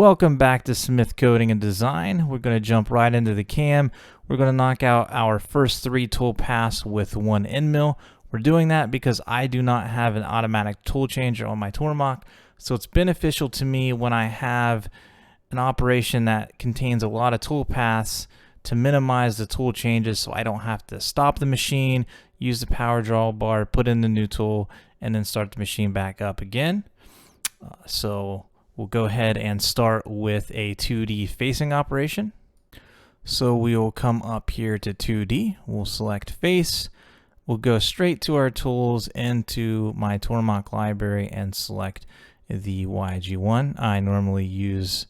Welcome back to Smith Coding and Design. We're going to jump right into the cam. We're going to knock out our first 3 toolpaths with 1 end mill. We're doing that because I do not have an automatic tool changer on my Tormach, so it's beneficial to me when I have an operation that contains a lot of toolpaths to minimize the tool changes so I don't have to stop the machine, use the power draw bar, put in the new tool, and then start the machine back up again. So we'll go ahead and start with a 2D facing operation. So we will come up here to 2D, we'll select face, we'll go straight to our tools into my Tormach library and select the YG1. I normally use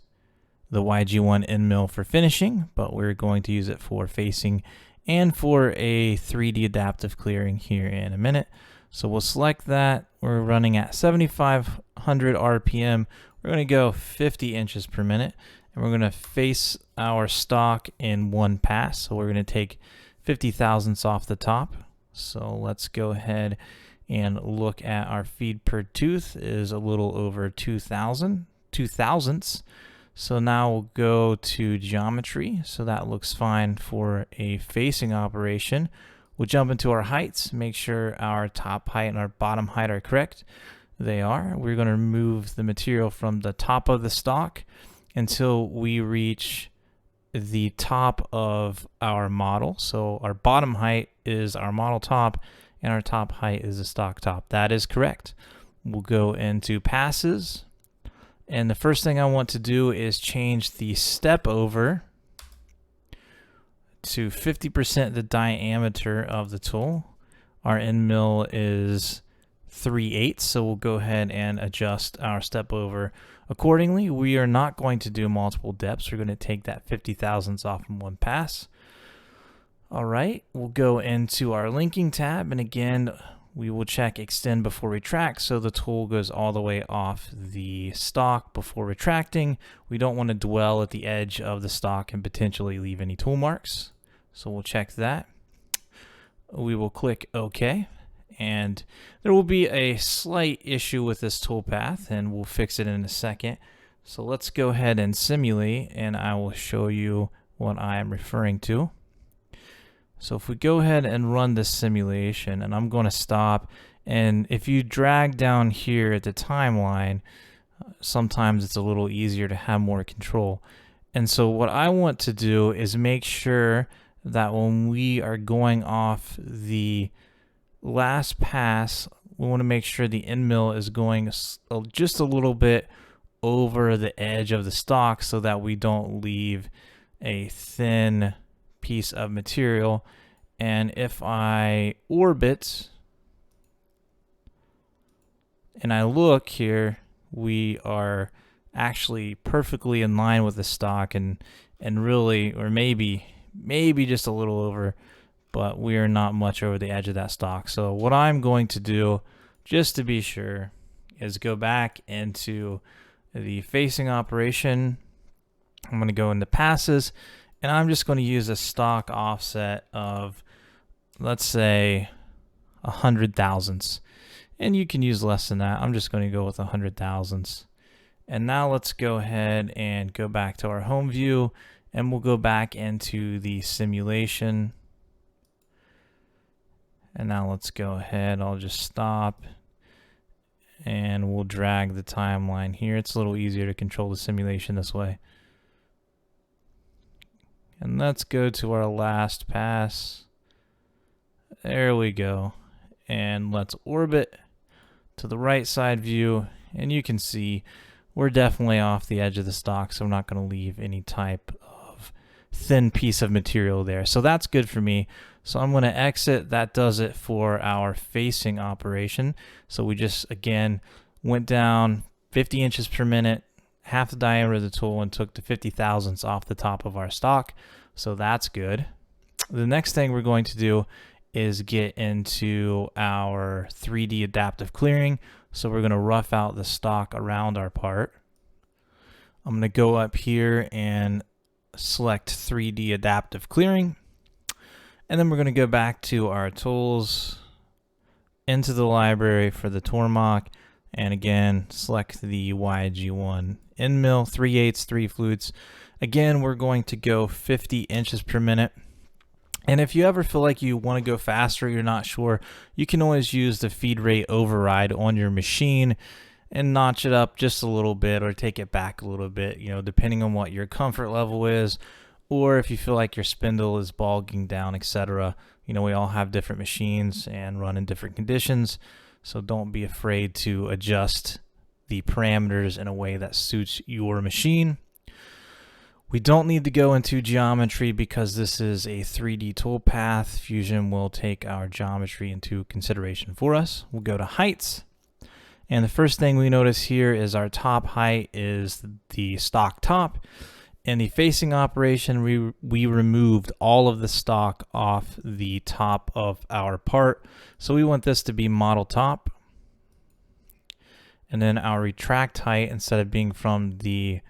the YG1 end mill for finishing, but we're going to use it for facing and for a 3D adaptive clearing here in a minute. So we'll select that. We're running at 7,500 RPM. We're going to go 50 inches per minute, and we're going to face our stock in one pass. So we're going to take 50 thousandths off the top. So let's go ahead and look at our feed per tooth is a little over 2 thousandths. So now we'll go to geometry. So that looks fine for a facing operation. We'll jump into our heights, make sure our top height and our bottom height are correct. They are. We're going to remove the material from the top of the stock until we reach the top of our model. So our bottom height is our model top and our top height is the stock top. That is correct. We'll go into passes. And the first thing I want to do is change the step over to 50% the diameter of the tool. Our end mill is 3/8, so we'll go ahead and adjust our step over accordingly. We are not going to do multiple depths. We're going to take that 50 thousandths off in one pass. All right, we'll go into our linking tab, and again, we will check extend before retract, so the tool goes all the way off the stock before retracting. We don't want to dwell at the edge of the stock and potentially leave any tool marks. So we'll check that. We will click OK, and there will be a slight issue with this toolpath, and we'll fix it in a second. So let's go ahead and simulate, and I will show you what I am referring to. So if we go ahead and run this simulation, and I'm going to stop, and if you drag down here at the timeline, sometimes it's a little easier to have more control. And so what I want to do is make sure that when we are going off the last pass, we want to make sure the end mill is going just a little bit over the edge of the stock so that we don't leave a thin piece of material. And if I orbit and I look here, we are actually perfectly in line with the stock and really, or maybe just a little over, but we are not much over the edge of that stock. So what I'm going to do, just to be sure, is go back into the facing operation. I'm going to go into passes, and I'm just going to use a stock offset of, let's say, 100 thousandths. And you can use less than that. I'm just going to go with 100 thousandths. And now let's go ahead and go back to our home view, and we'll go back into the simulation. And now let's go ahead. I'll just stop, and we'll drag the timeline here. It's a little easier to control the simulation this way. And let's go to our last pass. There we go. And let's orbit to the right side view, and you can see we're definitely off the edge of the stock, so I'm not going to leave any type of thin piece of material there. So that's good for me. So I'm going to exit. That does it for our facing operation. So we just, again, went down 50 inches per minute, half the diameter of the tool, and took the 50 thousandths off the top of our stock. So that's good. The next thing we're going to do is get into our 3D adaptive clearing. So we're going to rough out the stock around our part. I'm going to go up here and select 3D adaptive clearing. And then we're going to go back to our tools, into the library for the Tormach, and again select the YG1 end mill, 3/8, 3 flutes. Again, we're going to go 50 inches per minute. And if you ever feel like you want to go faster, you're not sure, you can always use the feed rate override on your machine and notch it up just a little bit or take it back a little bit, depending on what your comfort level is, or if you feel like your spindle is bogging down, etc. We all have different machines and run in different conditions, so don't be afraid to adjust the parameters in a way that suits your machine. We don't need to go into geometry because this is a 3D toolpath. Fusion will take our geometry into consideration for us. We'll go to heights. And the first thing we notice here is our top height is the stock top. In the facing operation, we removed all of the stock off the top of our part. So we want this to be model top. And then our retract height, instead of being from the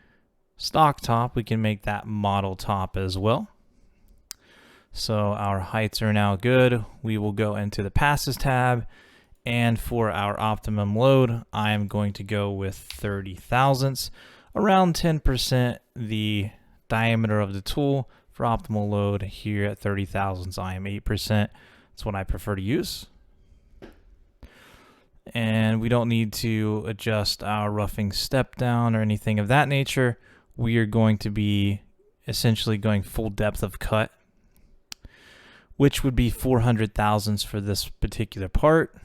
stock top, we can make that model top as well. So our heights are now good. We will go into the passes tab, and for our optimum load, I am going to go with 30 thousandths, around 10% the diameter of the tool. For optimal load here at 30 thousandths, I am 8%. That's what I prefer to use. And we don't need to adjust our roughing step down or anything of that nature. We are going to be essentially going full depth of cut, which would be 400 thousandths for this particular part.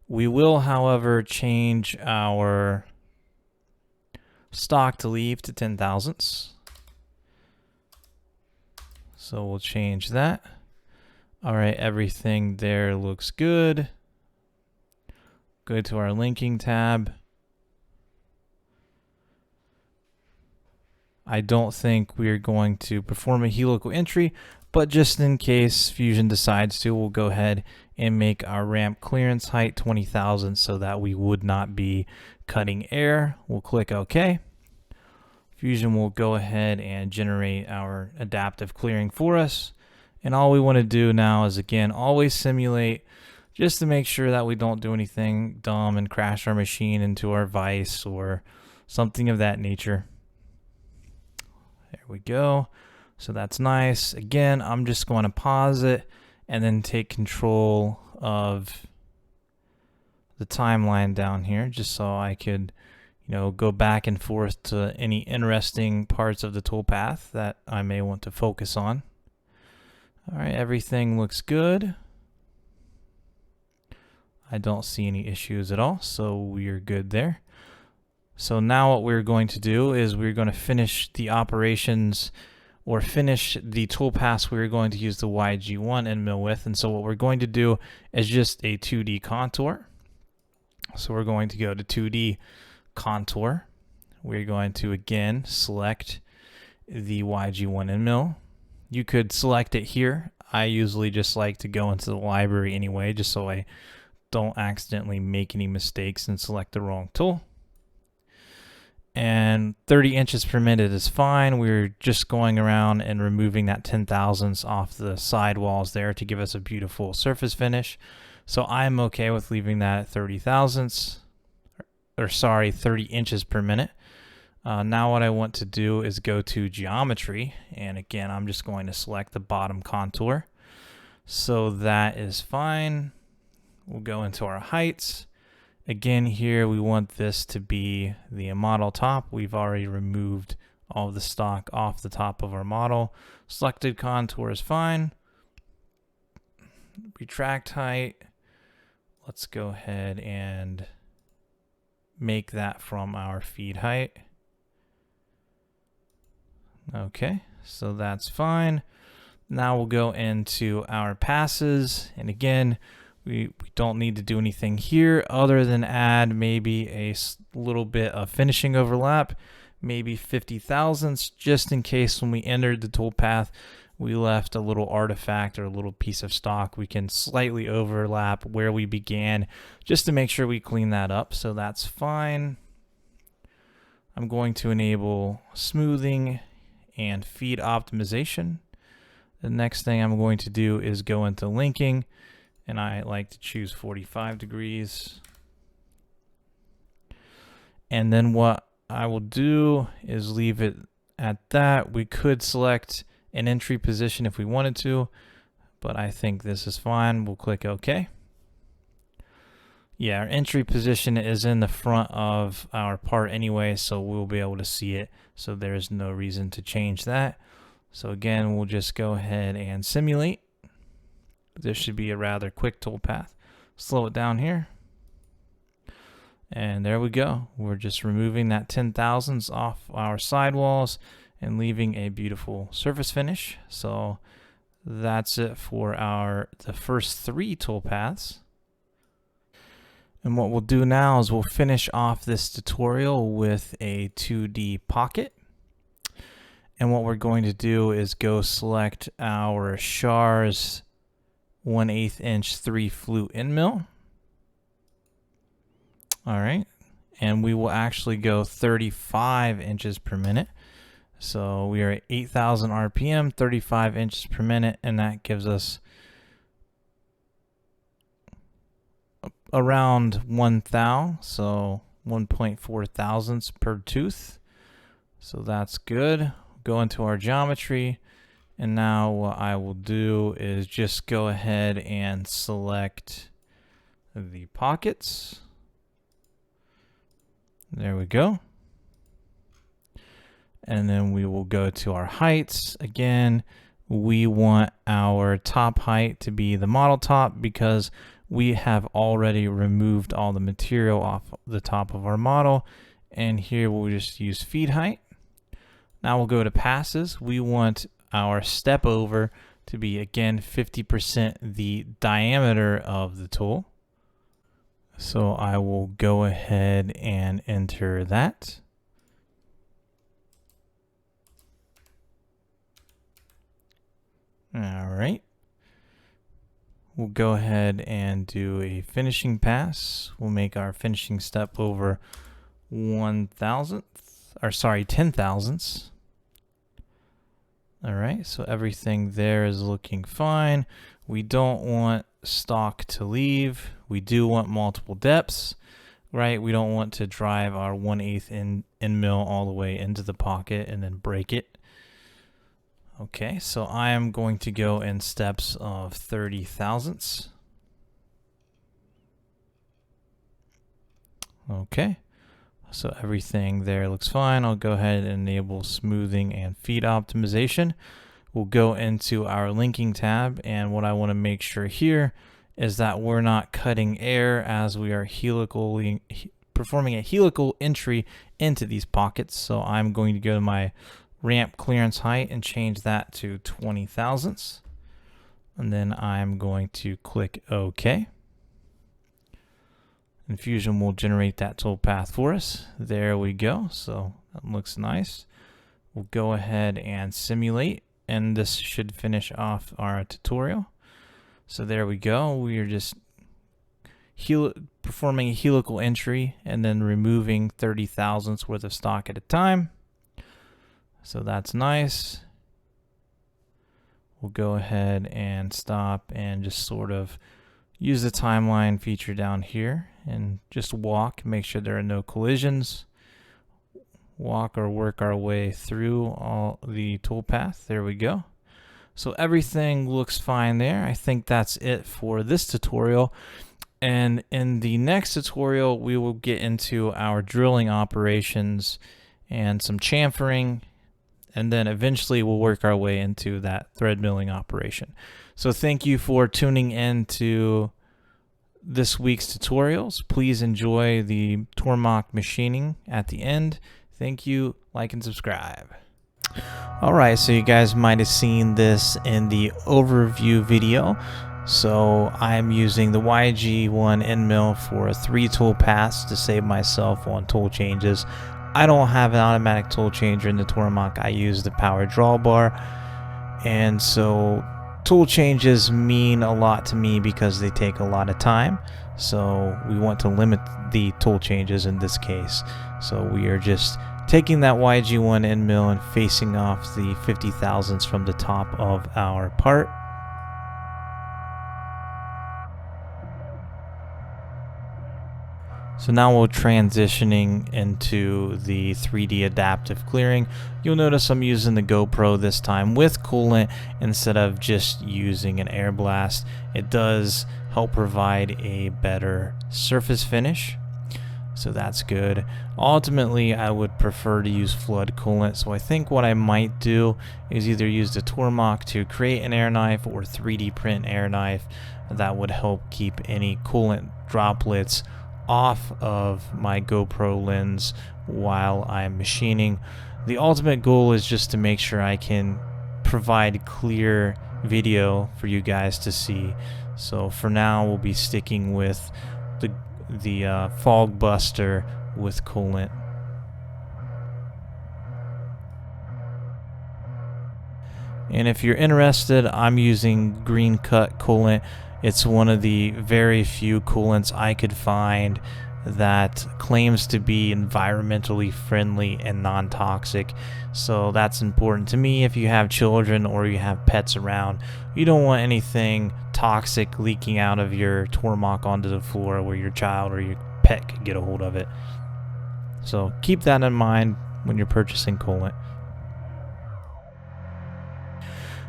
We will, however, change our stock to leave to 10 thousandths. So we'll change that. All right, everything there looks good. Go to our linking tab. I don't think we're going to perform a helical entry, but just in case Fusion decides to, we'll go ahead and make our ramp clearance height 20 thousandths so that we would not be cutting air. We'll click OK. Fusion will go ahead and generate our adaptive clearing for us. And all we want to do now is, again, always simulate, just to make sure that we don't do anything dumb and crash our machine into our vise or something of that nature. There we go. So that's nice. Again, I'm just going to pause it and then take control of the timeline down here just so I could, go back and forth to any interesting parts of the toolpath that I may want to focus on. All right, everything looks good. I don't see any issues at all, so we're good there. So now what we're going to do is we're going to finish the operations or finish the toolpaths we're going to use the YG1 end mill with. And so what we're going to do is just a 2D contour. So we're going to go to 2D contour. We're going to, again, select the YG1 end mill. You could select it here. I usually just like to go into the library anyway, just so I don't accidentally make any mistakes and select the wrong tool. And 30 inches per minute is fine. We're just going around and removing that 10 thousandths off the side walls there to give us a beautiful surface finish. So I'm okay with leaving that at 30 thousandths, or sorry, 30 inches per minute. Now what I want to do is go to geometry. And again, I'm just going to select the bottom contour. So that is fine. We'll go into our heights. Again, here we want this to be the model top. We've already removed all of the stock off the top of our model. Selected contour is fine. Retract height. Let's go ahead and make that from our feed height. Okay, so that's fine. Now we'll go into our passes. And again, we don't need to do anything here other than add maybe a little bit of finishing overlap, maybe 50 thousandths, just in case when we entered the toolpath, we left a little artifact or a little piece of stock. We can slightly overlap where we began just to make sure we clean that up. So that's fine. I'm going to enable smoothing and feed optimization. The next thing I'm going to do is go into linking. And I like to choose 45 degrees. And then what I will do is leave it at that. We could select an entry position if we wanted to, but I think this is fine. We'll click OK. Yeah, our entry position is in the front of our part anyway, so we'll be able to see it. So there's no reason to change that. So again, we'll just go ahead and simulate. This should be a rather quick toolpath. Slow it down here. And there we go. We're just removing that 10,000ths off our sidewalls and leaving a beautiful surface finish. So that's it for the first 3 toolpaths. And what we'll do now is we'll finish off this tutorial with a 2D pocket. And what we're going to do is go select our Schar's 1/8 inch 3 flute end mill. All right, and we will actually go 35 inches per minute. So we are at 8,000 RPM, 35 inches per minute, and that gives us around 1 thou, so 1.4 thousandths per tooth. So that's good. Go into our geometry, and now what I will do is just go ahead and select the pockets. There we go. And then we will go to our heights. Again, we want our top height to be the model top because we have already removed all the material off the top of our model. And here we'll just use feed height. Now we'll go to passes. We want our step over to be, again, 50% the diameter of the tool. So I will go ahead and enter that. All right. We'll go ahead and do a finishing pass. We'll make our finishing step over 1,000th, or sorry, 10,000ths. All right, so everything there is looking fine. We don't want stock to leave. We do want multiple depths, right? We don't want to drive our 1/8 end mill all the way into the pocket and then break it. Okay, so I am going to go in steps of 30 thousandths. Okay, so everything there looks fine. I'll go ahead and enable smoothing and feed optimization. We'll go into our linking tab, and what I want to make sure here is that we're not cutting air as we are performing a helical entry into these pockets. So I'm going to go to my ramp clearance height and change that to 20 thousandths. And then I'm going to click OK. And Fusion will generate that toolpath for us. There we go. So that looks nice. We'll go ahead and simulate, and this should finish off our tutorial. So there we go. We are just performing a helical entry and then removing 30 thousandths worth of stock at a time. So that's nice. We'll go ahead and stop and just sort of use the timeline feature down here and just walk, make sure there are no collisions. Walk or work our way through all the toolpath. There we go. So everything looks fine there. I think that's it for this tutorial. And in the next tutorial, we will get into our drilling operations and some chamfering, and then eventually we'll work our way into that thread milling operation. So thank you for tuning in to this week's tutorials. Please enjoy the Tormach machining at the end. Thank you, like and subscribe. Alright, so you guys might have seen this in the overview video. So I'm using the YG1 end mill for 3 tool paths to save myself on tool changes. I don't have an automatic tool changer in the Tormach. I use the power drawbar, and so tool changes mean a lot to me because they take a lot of time. So we want to limit the tool changes in this case. So we are just taking that YG1 end mill and facing off the 50 thousandths from the top of our part. So now we're transitioning into the 3D adaptive clearing. You'll notice I'm using the GoPro this time with coolant instead of just using an air blast. It does help provide a better surface finish, so that's good. Ultimately, I would prefer to use flood coolant, so I think what I might do is either use the Toolpaths to create an air knife or 3D print an air knife. That would help keep any coolant droplets off of my GoPro lens while I'm machining. The ultimate goal is just to make sure I can provide clear video for you guys to see. So for now, we'll be sticking with the fog buster with coolant. And if you're interested, I'm using green cut coolant. It's one of the very few coolants I could find that claims to be environmentally friendly and non-toxic. So that's important to me. If you have children or you have pets around, you don't want anything toxic leaking out of your Toolpath onto the floor where your child or your pet could get a hold of it. So keep that in mind when you're purchasing coolant.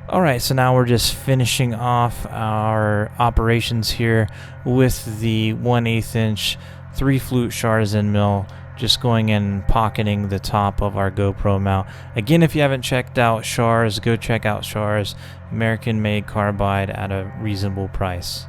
Alright, so now we're just finishing off our operations here with the 1/8 inch 3-flute Shars end mill, just going in and pocketing the top of our GoPro mount. Again, if you haven't checked out Shars, go check out Shars, American made carbide at a reasonable price.